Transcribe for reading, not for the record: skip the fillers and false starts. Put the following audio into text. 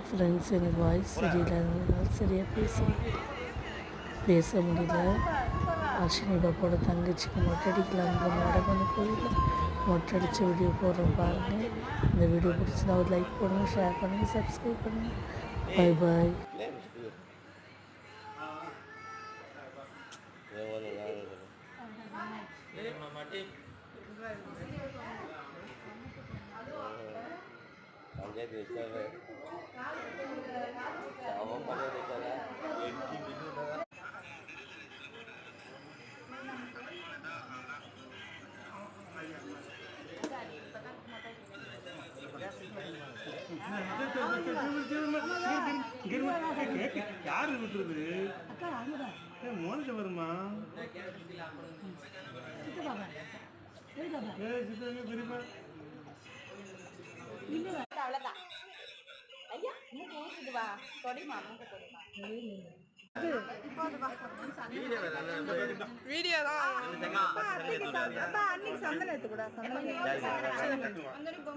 Friends எனக்கு voice சரியில்லை, சரியாக பேச முடியல. அஸ்வினி பாப்பாவோட தங்கச்சிக்கு மொட்டை அடிக்கலாம்ன்ற மேடம் கோயிலில் மொட்டை அடித்த வீடியோ போடுறோம் பாருங்கள். இந்த வீடியோ பிடிச்சிருந்தா ஒரு லைக் பண்ணுங்கள், ஷேர் பண்ணுங்கள், சப்ஸ்கிரைப் பண்ணுங்கள். பாய் பாய். யாரு விட்டுருது மோனிஷ வருமா அவ்வளவுதான். ஐயா மூக்கு ஊசிட்டு வா, தொடைமா மூக்க தொடைமா. வீடியோ தான் அன்னைக்கு சந்தனத்து கூட